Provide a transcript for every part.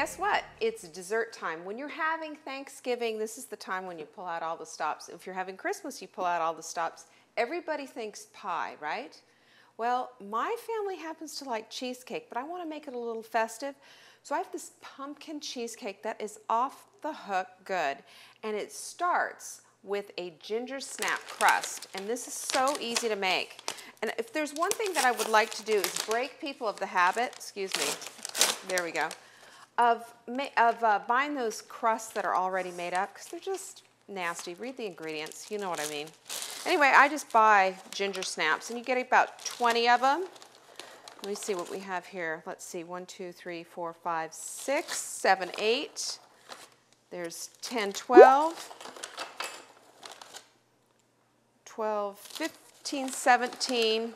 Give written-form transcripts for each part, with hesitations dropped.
guess what? It's dessert time. When you're having Thanksgiving, this is the time when you pull out all the stops. If you're having Christmas, you pull out all the stops. Everybody thinks pie, right? Well, my family happens to like cheesecake, but I want to make it a little festive. So I have this pumpkin cheesecake that is off the hook good. And it starts with a ginger snap crust. And this is so easy to make. And if there's one thing that I would like to do is break people of the habit, excuse me, there we go, of buying those crusts that are already made up, because they're just nasty. Read the ingredients, you know what I mean. Anyway, I just buy ginger snaps, and you get about 20 of them. Let me see what we have here. Let's see, 1, 2, 3, 4, 5, 6, 7, 8. There's 10, 12, 12, 15, 17,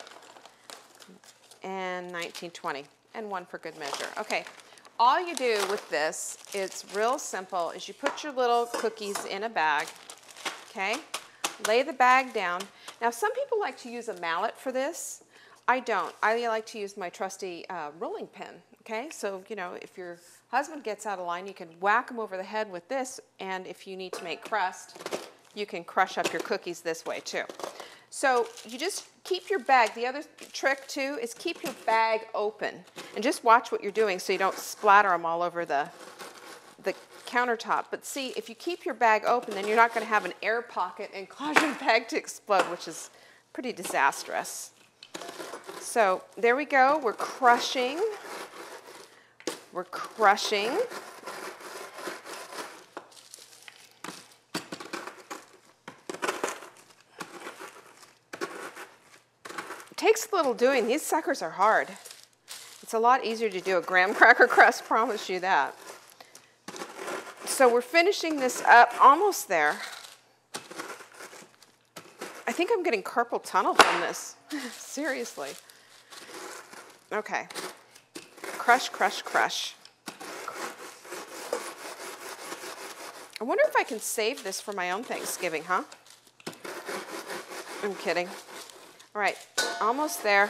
and 19, 20, and one for good measure. Okay, all you do with this, it's real simple, is you put your little cookies in a bag, okay? Lay the bag down. Now, some people like to use a mallet for this. I don't. I like to use my trusty rolling pin, okay? So, you know, if your husband gets out of line, you can whack him over the head with this, and if you need to make crust, you can crush up your cookies this way too. So you just keep your bag. The other trick too is keep your bag open, and just watch what you're doing so you don't splatter them all over the countertop. But see, if you keep your bag open, then you're not going to have an air pocket and cause your bag to explode, which is pretty disastrous. So there we go. We're crushing. We're crushing. It takes a little doing. These suckers are hard. It's a lot easier to do a graham cracker crust, promise you that. So we're finishing this up, almost there. I think I'm getting carpal tunnel from this. Seriously. Okay. Crush, crush, crush. I wonder if I can save this for my own Thanksgiving, huh? I'm kidding. All right, almost there.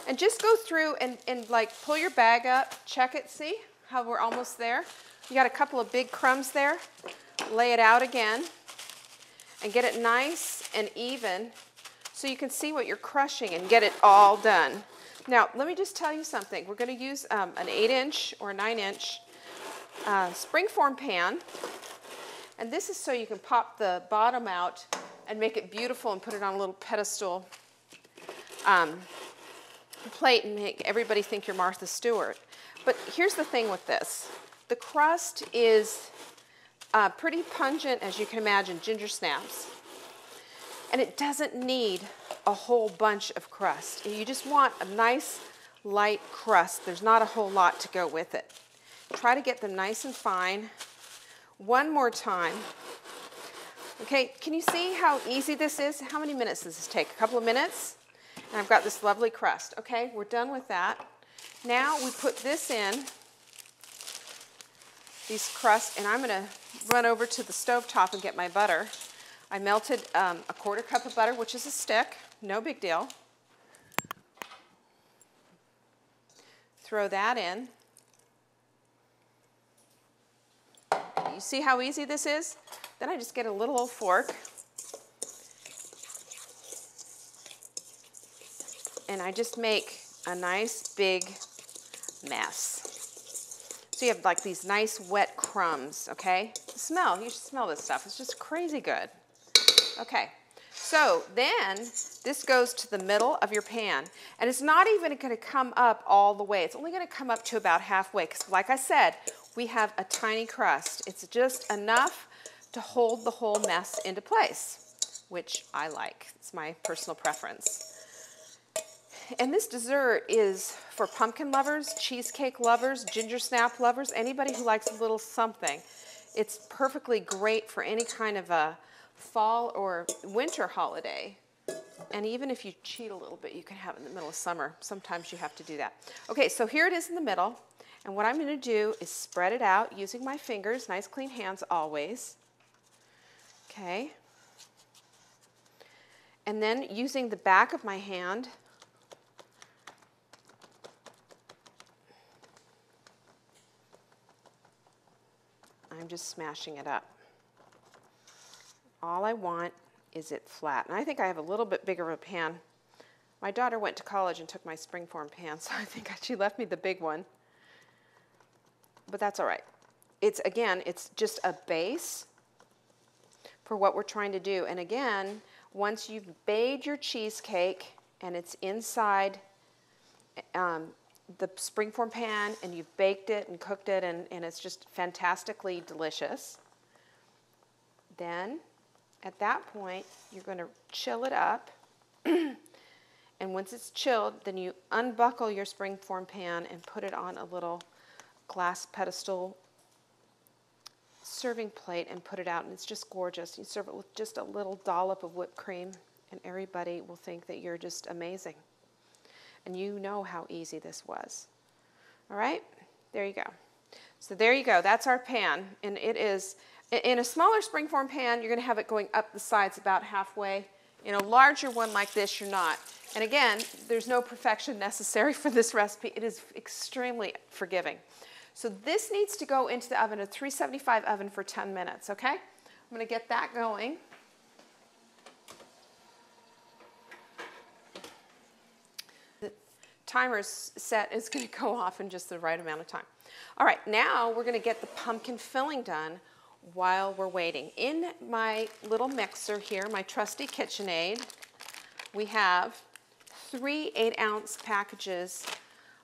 And just go through and like pull your bag up, check it, see how we're almost there? You got a couple of big crumbs there. Lay it out again and get it nice and even so you can see what you're crushing and get it all done. Now, let me just tell you something. We're going to use an 8-inch or 9-inch springform pan. And this is so you can pop the bottom out and make it beautiful and put it on a little pedestal plate and make everybody think you're Martha Stewart. But here's the thing with this. The crust is pretty pungent, as you can imagine, ginger snaps. And it doesn't need a whole bunch of crust. You just want a nice light crust. There's not a whole lot to go with it. Try to get them nice and fine. One more time. Okay, can you see how easy this is? How many minutes does this take? A couple of minutes? And I've got this lovely crust. Okay, we're done with that. Now we put this in, these crusts, and I'm going to run over to the stove top and get my butter. I melted a 1/4 cup of butter, which is a stick. No big deal. Throw that in. You see how easy this is? Then I just get a little old fork. And I just make a nice big mess. So you have like these nice wet crumbs, okay? Smell, you should smell this stuff. It's just crazy good. Okay, so then this goes to the middle of your pan. And it's not even going to come up all the way. It's only going to come up to about halfway. Because like I said, we have a tiny crust. It's just enough to hold the whole mess into place, which I like. It's my personal preference. And this dessert is for pumpkin lovers, cheesecake lovers, ginger snap lovers, anybody who likes a little something. It's perfectly great for any kind of a fall or winter holiday. And even if you cheat a little bit, you can have it in the middle of summer. Sometimes you have to do that. Okay, so here it is in the middle. And what I'm going to do is spread it out using my fingers, nice clean hands always. Okay. And then using the back of my hand, I'm just smashing it up. All I want is it flat. And I think I have a little bit bigger of a pan. My daughter went to college and took my springform pan, so I think she left me the big one. But that's all right. Again, it's just a base for what we're trying to do. And again, once you've made your cheesecake and it's inside the springform pan and you've baked it and cooked it and it's just fantastically delicious, then at that point you're going to chill it up. And once it's chilled, then you unbuckle your springform pan and put it on a little glass pedestal serving plate and put it out, and it's just gorgeous. You serve it with just a little dollop of whipped cream and everybody will think that you're just amazing. And you know how easy this was. All right, there you go. So there you go, that's our pan. And it is, in a smaller springform pan, you're gonna have it going up the sides about halfway. In a larger one like this, you're not. And again, there's no perfection necessary for this recipe. It is extremely forgiving. So this needs to go into the oven, a 375 oven for 10 minutes, okay? I'm gonna get that going. The timer's set is gonna go off in just the right amount of time. All right, now we're gonna get the pumpkin filling done while we're waiting. In my little mixer here, my trusty KitchenAid, we have 3 8-ounce packages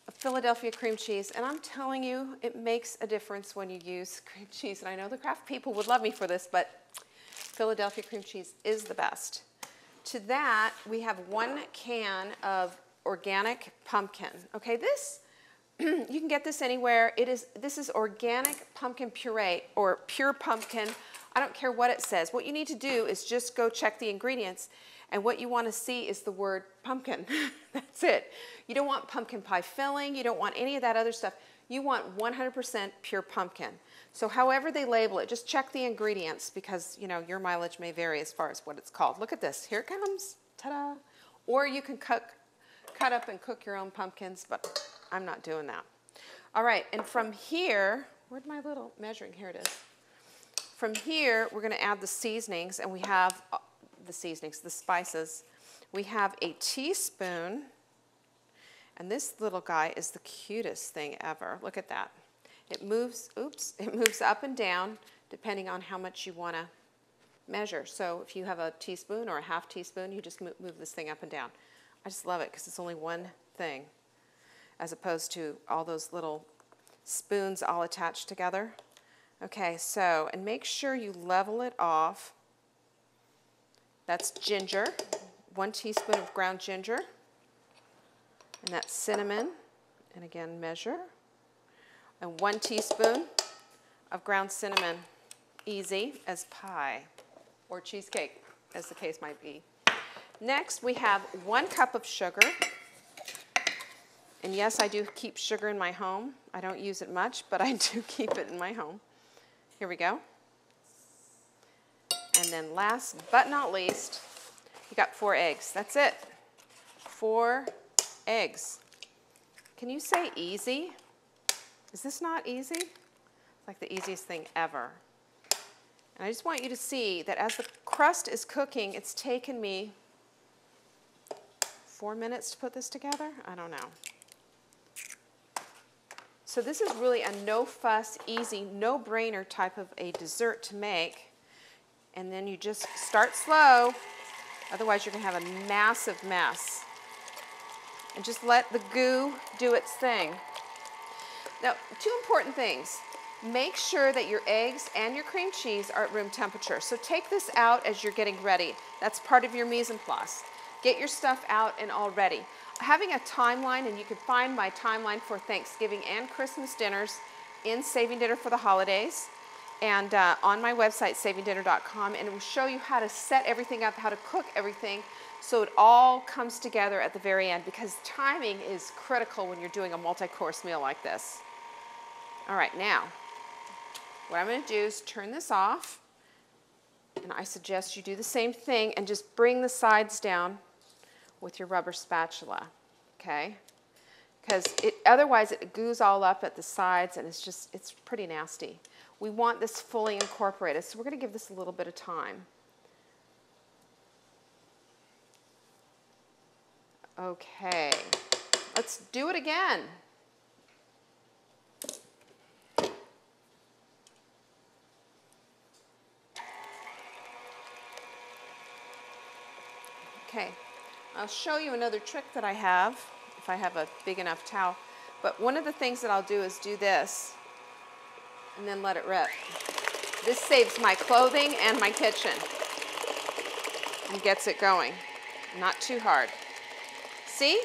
of Philadelphia cream cheese, and I'm telling you, it makes a difference when you use cream cheese. And I know the craft people would love me for this, but Philadelphia cream cheese is the best. To that, we have 1 can of organic pumpkin. Okay, this, you can get this anywhere. This is organic pumpkin puree or pure pumpkin. I don't care what it says. What you need to do is just go check the ingredients, and what you want to see is the word pumpkin. That's it. You don't want pumpkin pie filling. You don't want any of that other stuff. You want 100% pure pumpkin. So however they label it, just check the ingredients because, you know, your mileage may vary as far as what it's called. Look at this. Here it comes. Ta-da. Or you can cut up and cook your own pumpkins, but I'm not doing that. All right, and from here, where'd my little measuring? Here it is. From here, we're going to add the seasonings, and we have the seasonings, the spices. We have a teaspoon, and this little guy is the cutest thing ever. Look at that. It moves, it moves up and down depending on how much you want to measure. So if you have a teaspoon or a half teaspoon, you just move this thing up and down. I just love it because it's only one thing as opposed to all those little spoons all attached together. Okay, so, and make sure you level it off. That's ginger, 1 teaspoon of ground ginger, and that's cinnamon, and again measure, and 1 teaspoon of ground cinnamon, easy as pie, or cheesecake, as the case might be. Next, we have 1 cup of sugar, and yes, I do keep sugar in my home. I don't use it much, but I do keep it in my home. Here we go. And then last but not least, you got 4 eggs. That's it. 4 eggs. Can you say easy? Is this not easy? It's like the easiest thing ever. And I just want you to see that as the crust is cooking, it's taken me 4 minutes to put this together. I don't know. So this is really a no-fuss, easy, no-brainer type of a dessert to make. And then you just start slow, otherwise you're going to have a massive mess. And just let the goo do its thing. Now, 2 important things. Make sure that your eggs and your cream cheese are at room temperature. So take this out as you're getting ready. That's part of your mise en place. Get your stuff out and all ready. Having a timeline, and you can find my timeline for Thanksgiving and Christmas dinners in Saving Dinner for the Holidays. And on my website, savingdinner.com, and it will show you how to set everything up, how to cook everything, so it all comes together at the very end, because timing is critical when you're doing a multi-course meal like this. All right, now, what I'm going to do is turn this off, and I suggest you do the same thing and just bring the sides down with your rubber spatula, okay? Because otherwise it goos all up at the sides, and it's pretty nasty. We want this fully incorporated, so we're going to give this a little bit of time. Okay, let's do it again. Okay, I'll show you another trick that I have, if I have a big enough towel. But one of the things that I'll do is do this and then let it rip. This saves my clothing and my kitchen and gets it going. Not too hard. See?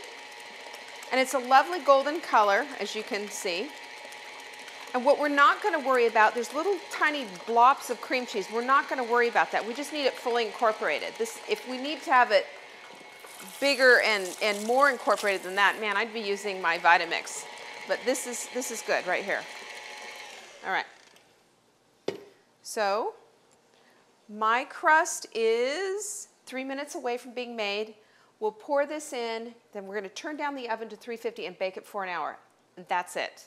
And it's a lovely golden color, as you can see. And what we're not going to worry about, there's little tiny blobs of cream cheese. We're not going to worry about that. We just need it fully incorporated. If we need to have it bigger and more incorporated than that, man, I'd be using my Vitamix. But this is good right here. All right. So my crust is 3 minutes away from being made. We'll pour this in, then we're going to turn down the oven to 350 and bake it for an hour. And that's it.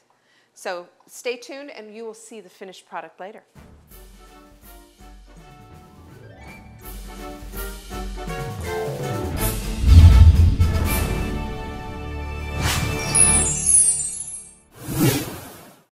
So stay tuned and you will see the finished product later.